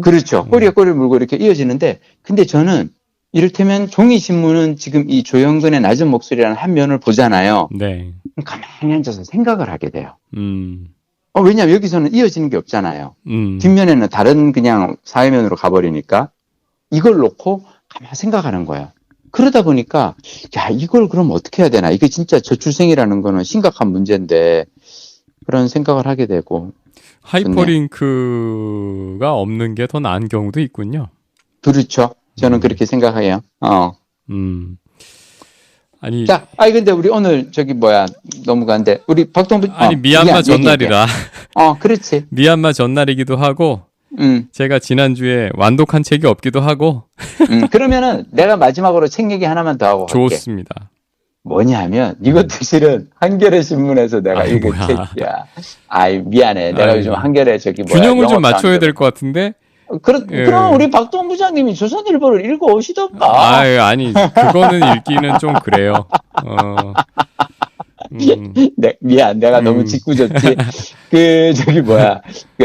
그렇죠. 꼬리에 꼬리를 물고 이렇게 이어지는데, 근데 저는 이를테면 종이신문은 지금 이 조영근의 낮은 목소리라는 한 면을 보잖아요. 네. 가만히 앉아서 생각을 하게 돼요. 왜냐면 여기서는 이어지는 게 없잖아요. 뒷면에는 다른 그냥 사회면으로 가버리니까 이걸 놓고 가만히 생각하는 거예요. 그러다 보니까 이걸 그럼 어떻게 해야 되나, 이게 진짜 저출생이라는 거는 심각한 문제인데, 그런 생각을 하게 되고. 하이퍼링크가 없는 게 더 나은 경우도 있군요. 그렇죠. 저는 그렇게 생각해요. 근데 우리 오늘 넘어가는데 우리 박동부. 미얀마 전날이라. 그렇지. 미얀마 전날이기도 하고. 제가 지난주에 완독한 책이 없기도 하고. 그러면은 내가 마지막으로 책 얘기 하나만 더 하고 갈게. 좋습니다. 뭐냐면 이것도 실은 한겨레 신문에서 내가 읽은 책이야. 미안해. 내가 요즘 한겨레 균형을 좀 맞춰야 될 것 같은데. 그럼 우리 박동 부장님이 조선일보를 읽어 오시던가. 아니 그거는 읽기는 좀 그래요. 미안, 내가 너무 짓궂었지. 그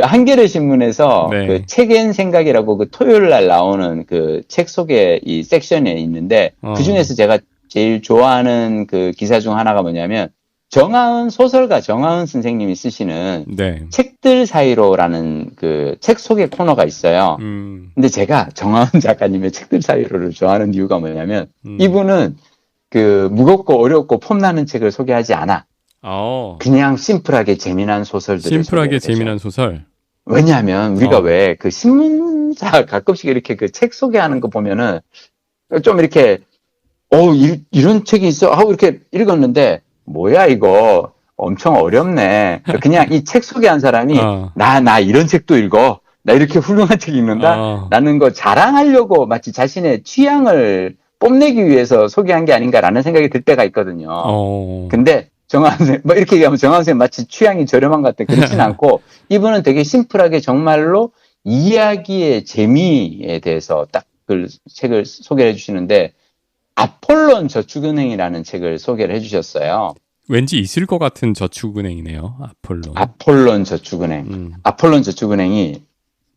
한겨레 신문에서 그 책엔 생각이라고 그 토요일 날 나오는 그 책 소개 이 섹션에 있는데, 그 중에서 제가 제일 좋아하는 그 기사 중 하나가 뭐냐면, 소설가 정하은 선생님이 쓰시는 네. 책들 사이로라는 그 책 소개 코너가 있어요. 근데 제가 정하은 작가님의 책들 사이로를 좋아하는 이유가 뭐냐면 이분은 그 무겁고 어렵고 폼나는 책을 소개하지 않아. 그냥 심플하게 재미난 소설들을 심플하게 재미난 소설. 왜냐하면 우리가 왜 그 신문사 가끔씩 이렇게 그 책 소개하는 거 보면은 좀 이렇게 이런 책이 있어 하고 이렇게 읽었는데 뭐야 이거 엄청 어렵네. 그냥 이 책 소개한 사람이 나 이런 책도 읽어. 나 이렇게 훌륭한 책 읽는다. 라는 거 자랑하려고 마치 자신의 취향을 뽐내기 위해서 소개한 게 아닌가라는 생각이 들 때가 있거든요. 근데 정하은 선생님, 뭐 이렇게 얘기하면 정하은 선생님 마치 취향이 저렴한 것 같아. 그렇진 않고 이분은 되게 심플하게 정말로 이야기의 재미에 대해서 딱 그 책을 소개를 해주시는데 아폴론 저축은행이라는 책을 소개를 해주셨어요. 왠지 있을 것 같은 저축은행이네요. 아폴론 저축은행. 아폴론 저축은행이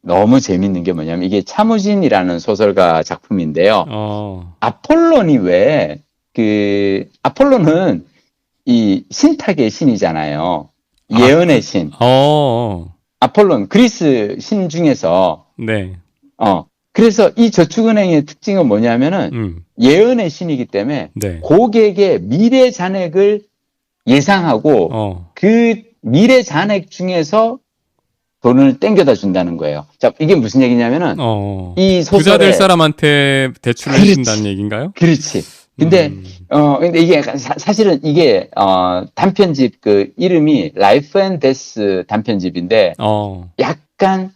너무 재밌는 게 뭐냐면 이게 차무진이라는 소설가 작품인데요. 아폴론이 아폴론은 이 신탁의 신이잖아요. 예언의 신. 아폴론 그리스 신 중에서 네. 그래서 이 저축은행의 특징은 뭐냐면은 예언의 신이기 때문에 네. 고객의 미래 잔액을 예상하고 그 미래 잔액 중에서 돈을 땡겨다 준다는 거예요. 자, 이게 무슨 얘기냐면은 이 소설에 부자 될 사람한테 대출을 해준다는 얘기인가요? 그렇지. 근데 이게 사실은 이게 단편집 그 이름이 라이프 앤 데스 단편집인데 약간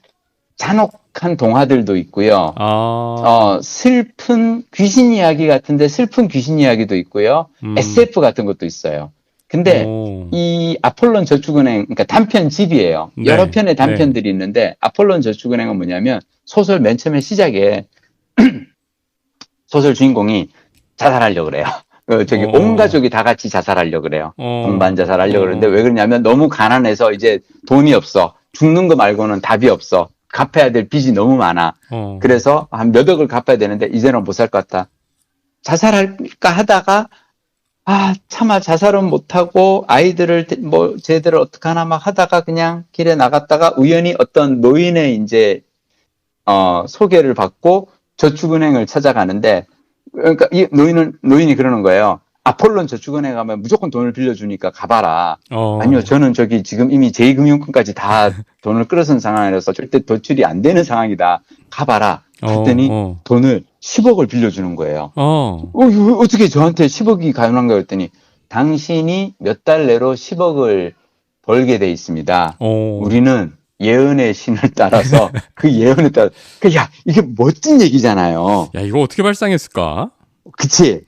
잔혹한 동화들도 있고요. 슬픈 귀신 이야기 같은데 슬픈 귀신 이야기도 있고요. SF 같은 것도 있어요. 근데 이 아폴론 저축은행, 그러니까 단편집이에요. 네. 여러 편의 단편들이 있는데 아폴론 저축은행은 뭐냐면 소설 맨 처음에 시작에 소설 주인공이 자살하려고 그래요. 온 가족이 다 같이 자살하려고 그래요. 동반 자살하려고 그러는데 왜 그러냐면 너무 가난해서 이제 돈이 없어. 죽는 거 말고는 답이 없어. 갚아야 될 빚이 너무 많아. 그래서 한 몇 억을 갚아야 되는데 이제는 못 살 것 같다. 자살할까 하다가 차마 자살은 못하고 아이들을 뭐 제대로 어떡하나 막 하다가 그냥 길에 나갔다가 우연히 어떤 노인의 이제 소개를 받고 저축은행을 찾아가는데 그러니까 이 노인이 그러는 거예요. 아폴론 저축은행 가면 무조건 돈을 빌려주니까 가봐라. 아니요, 저는 저기 지금 이미 제2금융권까지 다 돈을 끌어선 상황이라서 절대 도출이 안 되는 상황이다. 가봐라. 그랬더니 돈을 10억을 빌려주는 거예요. 이거 어떻게 저한테 10억이 가능한가 그랬더니 당신이 몇 달 내로 10억을 벌게 돼 있습니다. 우리는 예언의 신을 따라서 그 예언에 따라 이게 멋진 얘기잖아요. 야, 이거 어떻게 발상했을까? 그치?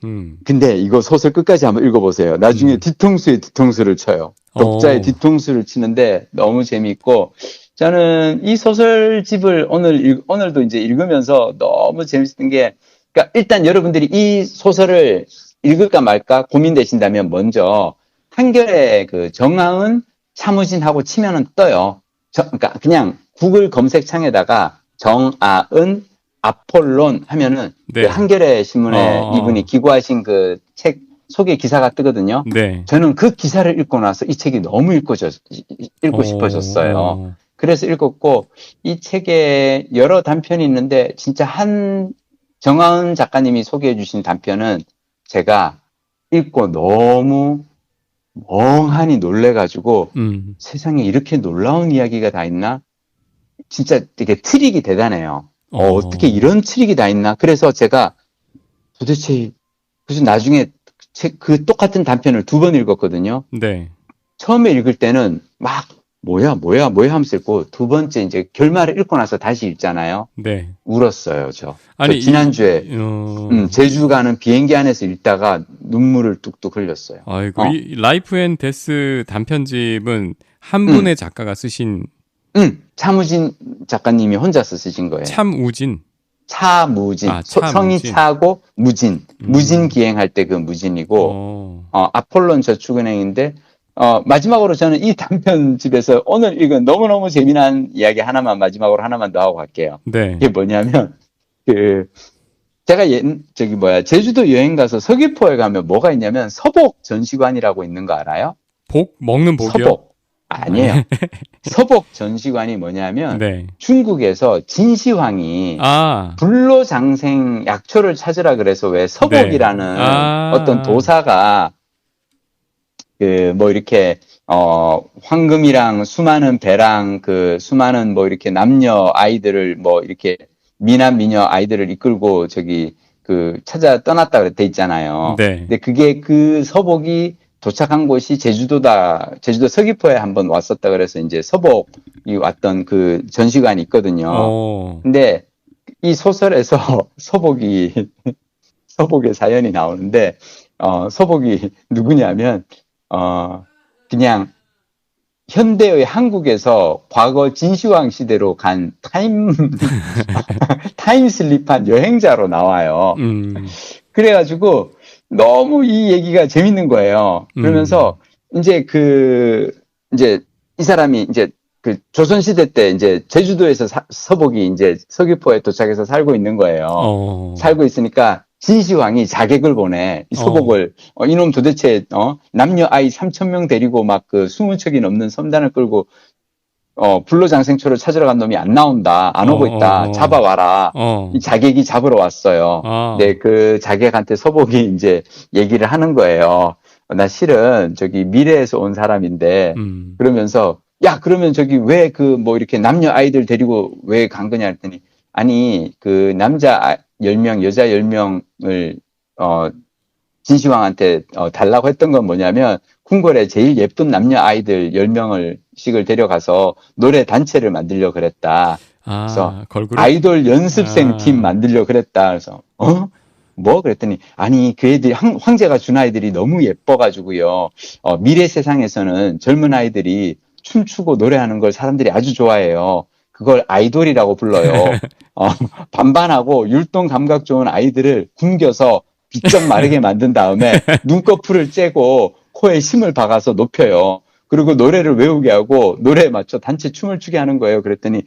근데 이거 소설 끝까지 한번 읽어보세요. 나중에 뒤통수에 뒤통수를 쳐요. 독자의 뒤통수를 치는데 너무 재미있고 저는 이 소설집을 오늘도 이제 읽으면서 너무 재밌었던 게 그러니까 일단 여러분들이 이 소설을 읽을까 말까 고민되신다면 먼저 한겨레 그 정하은 차무진하고 치면은 떠요. 그러니까 그냥 구글 검색창에다가 정하은 아폴론 하면은 네. 그 한겨레 신문에 이분이 기고하신 그 책 소개 기사가 뜨거든요. 네. 저는 그 기사를 읽고 나서 이 책이 너무 읽고 싶어졌어요. 그래서 읽었고 이 책에 여러 단편이 있는데 진짜 정하은 작가님이 소개해 주신 단편은 제가 읽고 너무 멍하니 놀래가지고 세상에 이렇게 놀라운 이야기가 다 있나? 진짜 되게 트릭이 대단해요. 어떻게 이런 트릭이 다 있나? 그래서 제가 도대체 그래서 나중에 그 똑같은 단편을 2번 읽었거든요. 네. 처음에 읽을 때는 막 뭐야 하면서 읽고 두 번째 이제 결말을 읽고 나서 다시 읽잖아요. 네. 울었어요, 저 지난주에 제주 가는 비행기 안에서 읽다가 눈물을 뚝뚝 흘렸어요. 아이고, 이 라이프 앤 데스 단편집은 한 분의 작가가 쓰신 차무진 작가님이 혼자서 쓰신 거예요. 차무진. 성이 차고 무진. 무진 기행할 때 그 무진이고, 아폴론 저축은행인데, 마지막으로 저는 이 단편집에서 오늘 읽은 너무너무 재미난 이야기 마지막으로 하나만 더 하고 갈게요. 네. 이게 뭐냐면, 제가 제주도 여행 가서 서귀포에 가면 뭐가 있냐면 서복 전시관이라고 있는 거 알아요? 복? 먹는 복이요? 서복. 아니에요. 서복 전시관이 뭐냐면 네. 중국에서 진시황이 불로장생 약초를 찾으라 그래서 왜 서복이라는 네. 어떤 도사가 그 뭐 이렇게 황금이랑 수많은 배랑 그 수많은 뭐 이렇게 남녀 아이들을 뭐 이렇게 미남 미녀 아이들을 이끌고 저기 그 찾아 떠났다 그래 있잖아요. 네. 근데 그게 그 서복이 도착한 곳이 제주도다. 제주도 서귀포에 한번 왔었다 그래서 이제 서복이 왔던 그 전시관이 있거든요. 근데 이 소설에서 서복의 사연이 나오는데 서복이 누구냐면 그냥 현대의 한국에서 과거 진시황 시대로 간 타임슬립한 여행자로 나와요. 그래가지고 너무 이 얘기가 재밌는 거예요. 그러면서 이제 이 사람이 이제 그 조선시대 때 이제 제주도에서 서복이 이제 서귀포에 도착해서 살고 있는 거예요. 살고 있으니까 진시황이 자객을 보내. 이 서복을, 이놈 도대체, 남녀 아이 3,000명 데리고 막 그 20척이 넘는 섬단을 끌고, 불로장생초를 찾으러 간 놈이 안 나온다. 안 오고 있다. 잡아와라. 이 자객이 잡으러 왔어요. 네, 그 자객한테 서복이 이제 얘기를 하는 거예요. 나 실은 저기 미래에서 온 사람인데, 그러면서, 야, 그러면 저기 왜 그 뭐 이렇게 남녀 아이들 데리고 왜 간 거냐 했더니, 아니, 그 남자 10명, 여자 10명을, 진시황한테, 달라고 했던 건 뭐냐면, 궁궐에 제일 예쁜 남녀 아이들 10명씩을 데려가서 노래 단체를 만들려고 그랬다. 그래서 아이돌 연습생 팀 만들려고 그랬다. 그래서, 뭐? 그랬더니, 아니, 그 애들, 황제가 준 아이들이 너무 예뻐가지고요. 미래 세상에서는 젊은 아이들이 춤추고 노래하는 걸 사람들이 아주 좋아해요. 그걸 아이돌이라고 불러요. 반반하고 율동 감각 좋은 아이들을 굶겨서 비쩍 마르게 만든 다음에 눈꺼풀을 째고 코에 심을 박아서 높여요. 그리고 노래를 외우게 하고 노래에 맞춰 단체 춤을 추게 하는 거예요. 그랬더니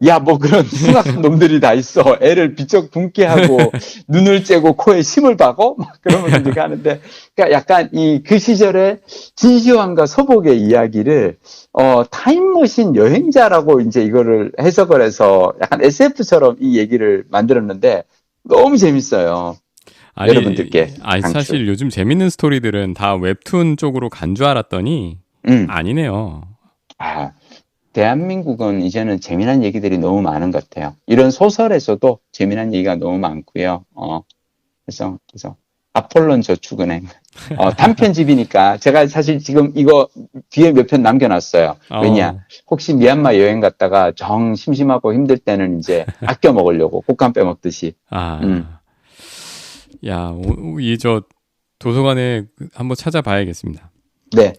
야, 뭐 그런 흉악한 놈들이 다 있어. 애를 비쩍 굶게 하고 눈을 째고 코에 심을 박어? 막 그러면서 이렇게 하는데, 그러니까 약간 그 시절에 진시황과 서복의 이야기를 타임머신 여행자라고 이제 이거를 해석을 해서 약간 SF처럼 이 얘기를 만들었는데 너무 재밌어요. 여러분들께. 사실 요즘 재밌는 스토리들은 다 웹툰 쪽으로 간 줄 알았더니 아니네요. 대한민국은 이제는 재미난 얘기들이 너무 많은 것 같아요. 이런 소설에서도 재미난 얘기가 너무 많고요. 그래서 아폴론 저축은행 단편집이니까 제가 사실 지금 이거 뒤에 몇 편 남겨놨어요. 왜냐? 혹시 미얀마 여행 갔다가 정 심심하고 힘들 때는 이제 아껴 먹으려고 곶감 빼먹듯이. 야, 저 도서관에 한번 찾아봐야겠습니다. 네.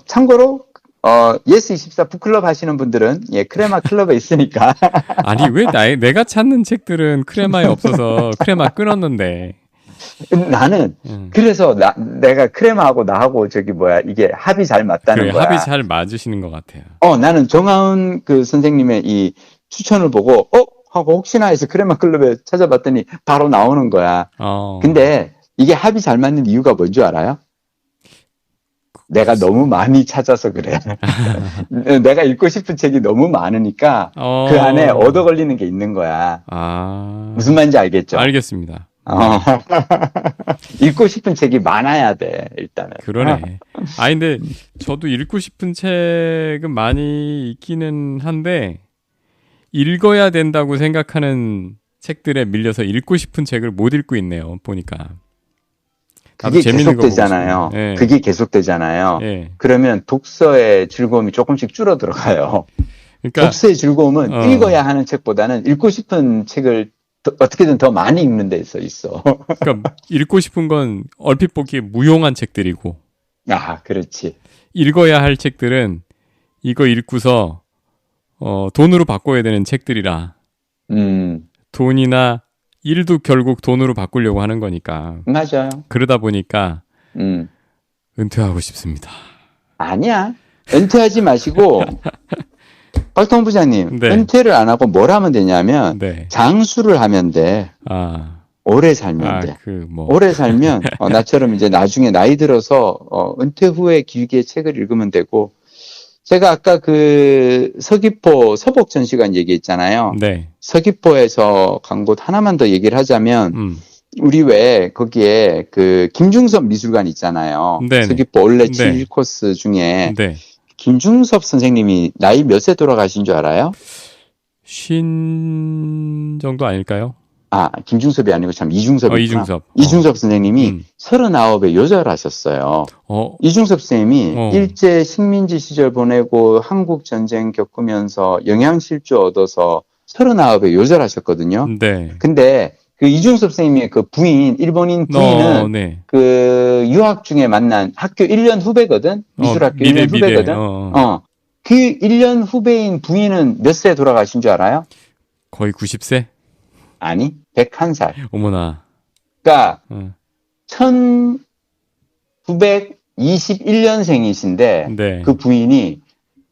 참고로 예스24 북클럽 하시는 분들은 크레마 클럽에 있으니까. 아니, 왜 내가 찾는 책들은 크레마에 없어서 크레마 끊었는데. 나는 그래서 내가 크레마하고 나하고 이게 합이 잘 맞다는 거야. 합이 잘 맞으시는 것 같아요. 나는 정하은 그 선생님의 이 추천을 보고 하고 혹시나 해서 크레마 클럽에 찾아봤더니 바로 나오는 거야. 근데 이게 합이 잘 맞는 이유가 뭔 줄 알아요? 내가 너무 많이 찾아서 그래. 내가 읽고 싶은 책이 너무 많으니까 그 안에 얻어 걸리는 게 있는 거야. 무슨 말인지 알겠죠? 알겠습니다. 읽고 싶은 책이 많아야 돼, 일단은. 그러네. 근데 저도 읽고 싶은 책은 많이 있기는 한데 읽어야 된다고 생각하는 책들에 밀려서 읽고 싶은 책을 못 읽고 있네요. 보니까. 그게 계속되잖아요. 네. 그게 계속되잖아요. 네. 그러면 독서의 즐거움이 조금씩 줄어 들어가요. 그러니까 독서의 즐거움은 읽어야 하는 책보다는 읽고 싶은 책을 어떻게든 더 많이 읽는 데 있어. 그러니까 읽고 싶은 건 얼핏 보기에 무용한 책들이고. 그렇지. 읽어야 할 책들은 이거 읽고서 돈으로 바꿔야 되는 책들이라. 돈이나 일도 결국 돈으로 바꾸려고 하는 거니까. 맞아요. 그러다 보니까 은퇴하고 싶습니다. 아니야. 은퇴하지 마시고 박통 부장님, 네. 은퇴를 안 하고 뭘 하면 되냐면 네. 장수를 하면 돼. 오래 살면 돼. 뭐. 오래 살면, 나처럼 이제 나중에 나이 들어서, 은퇴 후에 길게 책을 읽으면 되고, 제가 아까 그 서귀포 서복전시관 얘기했잖아요. 네. 서귀포에서 간 곳 하나만 더 얘기를 하자면, 우리 왜 거기에 그 김중섭 미술관 있잖아요. 네네. 서귀포 원래 네. 7코스 중에 네. 김중섭 선생님이 나이 몇 세 돌아가신 줄 알아요? 50 정도 아닐까요? 김중섭이 아니고 참 이중섭이구나. 이중섭. 이중섭 선생님이 39에 요절하셨어요. 이중섭 선생님이 일제 식민지 시절 보내고 한국 전쟁 겪으면서 영양실조 얻어서 39에 요절하셨거든요. 네. 근데 그 이중섭 선생님의 그 부인, 일본인 부인은 네. 그 유학 중에 만난 학교 1년 후배거든? 미술학교 1년 후배거든? 그 1년 후배인 부인은 몇 세 돌아가신 줄 알아요? 거의 90세? 아니, 101살. 어머나. 그러니까 1921년생이신데 네. 그 부인이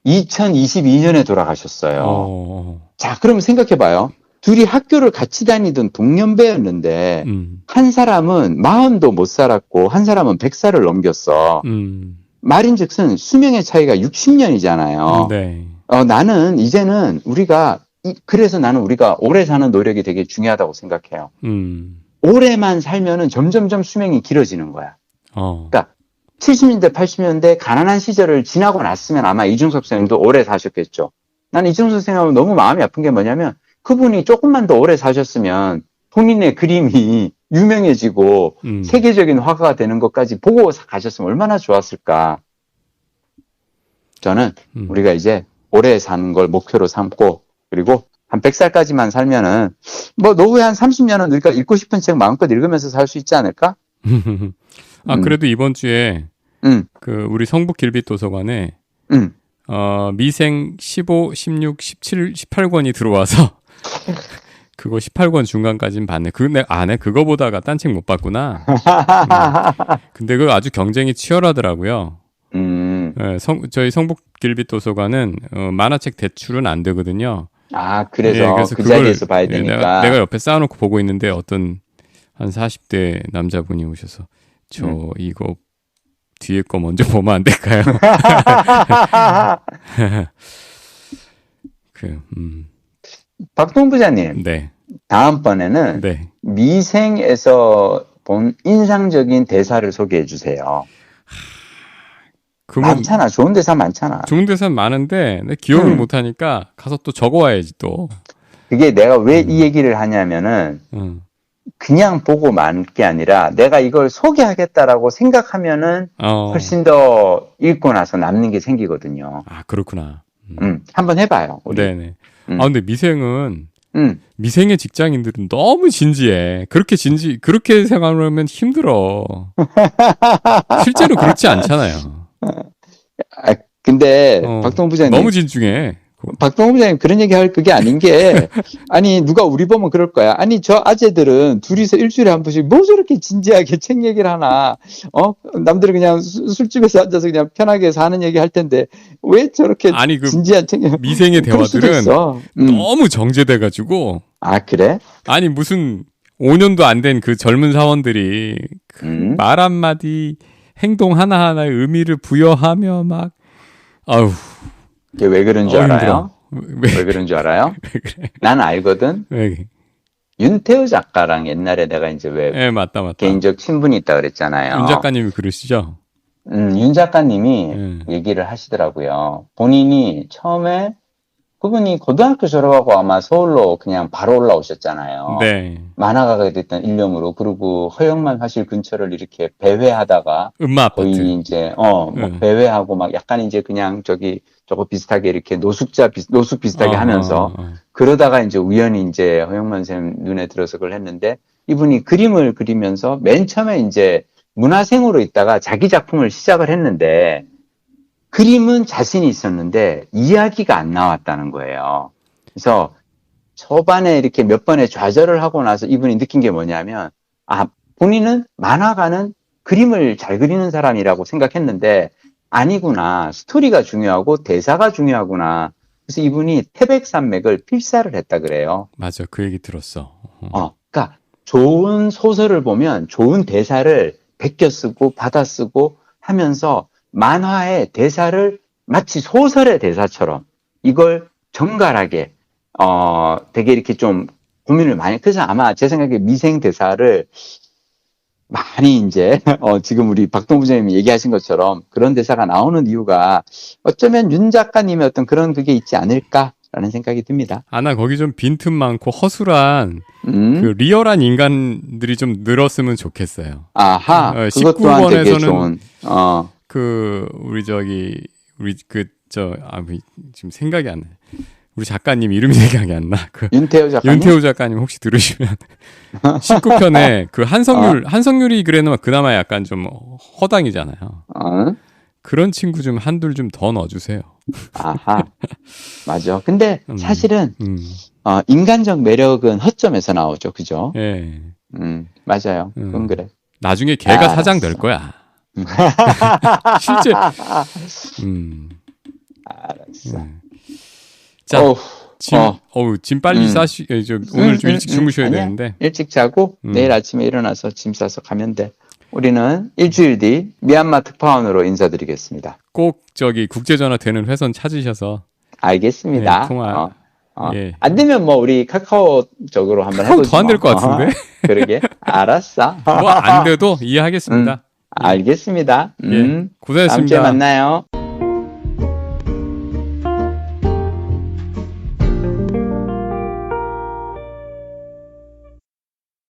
2022년에 돌아가셨어요. 자, 그럼 생각해봐요. 둘이 학교를 같이 다니던 동년배였는데 한 사람은 40도 못 살았고 한 사람은 100살을 넘겼어. 말인즉슨 수명의 차이가 60년이잖아요. 네. 나는 이제는 그래서 나는 우리가 오래 사는 노력이 되게 중요하다고 생각해요. 오래만 살면은 점점점 수명이 길어지는 거야. 그러니까 70년대, 80년대 가난한 시절을 지나고 났으면 아마 이중섭 선생님도 오래 사셨겠죠. 나는 이중섭 선생님하고 너무 마음이 아픈 게 뭐냐면 그분이 조금만 더 오래 사셨으면 본인의 그림이 유명해지고 세계적인 화가가 되는 것까지 보고 가셨으면 얼마나 좋았을까. 저는 우리가 이제 오래 사는 걸 목표로 삼고 그리고 한 100살까지만 살면은 뭐 노후에 한 30년은 우리가 읽고 싶은 책 마음껏 읽으면서 살 수 있지 않을까? 그래도 이번 주에 그 우리 성북 길빛 도서관에 미생 15, 16, 17, 18권이 들어와서 그거 18권 중간까지는 봤네. 그거 보다가 딴 책 못 봤구나. 근데 그거 아주 경쟁이 치열하더라고요. 네, 저희 성북 길빛 도서관은 만화책 대출은 안 되거든요. 그래서 그 자리에서 봐야 되니까. 내가 옆에 쌓아놓고 보고 있는데 어떤 한 40대 남자분이 오셔서 이거 뒤에 거 먼저 보면 안 될까요? 박동 부장님. 네. 다음번에는 네. 미생에서 본 인상적인 대사를 소개해 주세요. 많잖아. 좋은 대사 많잖아. 좋은 대사 많은데 기억을 못하니까 가서 또 적어와야지 또. 그게 내가 왜 이 얘기를 하냐면은 그냥 보고 만 게 아니라 내가 이걸 소개하겠다라고 생각하면은 훨씬 더 읽고 나서 남는 게 생기거든요. 그렇구나. 한번 해봐요. 우리. 네네. 근데 미생의 직장인들은 너무 진지해. 그렇게 생각하면 힘들어. 실제로 그렇지 않잖아요. 근데 박동훈 부장님 너무 진중해. 박동훈 부장님 그런 얘기 할 그게 아닌 게 아니 누가 우리 보면 그럴 거야. 아니 저 아재들은 둘이서 일주일에 한 번씩 뭐 저렇게 진지하게 책 얘기를 하나. 남들은 그냥 술집에서 앉아서 그냥 편하게 사는 얘기 할 텐데 왜 저렇게 진지한 책 미생의 대화들은 너무 정제돼가지고. 그래? 아니 무슨 5년도 안 된 그 젊은 사원들이 말 한마디 행동 하나하나의 의미를 부여하며 막 이게 왜 그런 줄 알아요? 왜 그런 줄 알아요? 왜 그래? 난 알거든. 왜? 윤태우 작가랑 옛날에 내가 이제 맞다. 개인적 친분이 있다 그랬잖아요. 윤 작가님이 그러시죠? 윤 작가님이 얘기를 하시더라고요. 본인이 처음에 그분이 고등학교 졸업하고 아마 서울로 그냥 바로 올라오셨잖아요. 네. 만화가가 됐던 일념으로. 그리고 허영만 화실 근처를 이렇게 배회하다가 음마 아파트. 거의 이제 막 배회하고 막 약간 이제 그냥 저거 비슷하게 이렇게 노숙 비슷하게 하면서 그러다가 이제 우연히 이제 허영만 쌤 눈에 들어서 그걸 했는데 이분이 그림을 그리면서 맨 처음에 이제 문화생으로 있다가 자기 작품을 시작을 했는데 그림은 자신이 있었는데 이야기가 안 나왔다는 거예요. 그래서 초반에 이렇게 몇 번의 좌절을 하고 나서 이분이 느낀 게 뭐냐면 본인은 만화가는 그림을 잘 그리는 사람이라고 생각했는데 아니구나. 스토리가 중요하고 대사가 중요하구나. 그래서 이분이 태백산맥을 필사를 했다 그래요. 맞아. 그 얘기 들었어. 그러니까 좋은 소설을 보면 좋은 대사를 베껴 쓰고 받아 쓰고 하면서 만화의 대사를 마치 소설의 대사처럼 이걸 정갈하게 되게 이렇게 좀 고민을 많이, 그래서 아마 제 생각에 미생 대사를 많이 이제 지금 우리 박동부 부장님이 얘기하신 것처럼 그런 대사가 나오는 이유가 어쩌면 윤 작가님의 어떤 그런 그게 있지 않을까라는 생각이 듭니다. 나 거기 좀 빈틈 많고 허술한 그 리얼한 인간들이 좀 늘었으면 좋겠어요. 아하, 그것 또한 되게 좋은. 우리 지금 생각이 안 나. 우리 작가님 이름이 생각이 안 나. 윤태호 작가님 혹시 들으시면 19편에 그 한성률이 그래도 그나마 약간 좀 허당이잖아요. 그런 친구 좀 한둘 좀 더 넣어주세요. 아하, 맞아. 근데 사실은 인간적 매력은 허점에서 나오죠, 그죠? 예. 맞아요. 그건 그래. 나중에 걔가 사장 될 거야. 실제. 알았어. 자, 짐 빨리 오늘 좀 일찍 주무셔야 되는데. 일찍 자고 내일 아침에 일어나서 짐 싸서 가면 돼. 우리는 일주일 뒤 미얀마 특파원으로 인사드리겠습니다. 꼭 국제전화 되는 회선 찾으셔서. 알겠습니다. 네, 통화. 예. 안 되면 뭐 우리 카카오적으로 한번 해보죠. 더 안 될 것 같은데. 그러게. 알았어. 뭐 안 돼도 이해하겠습니다. 알겠습니다. 예. 고생했습니다. 다음 주에 만나요.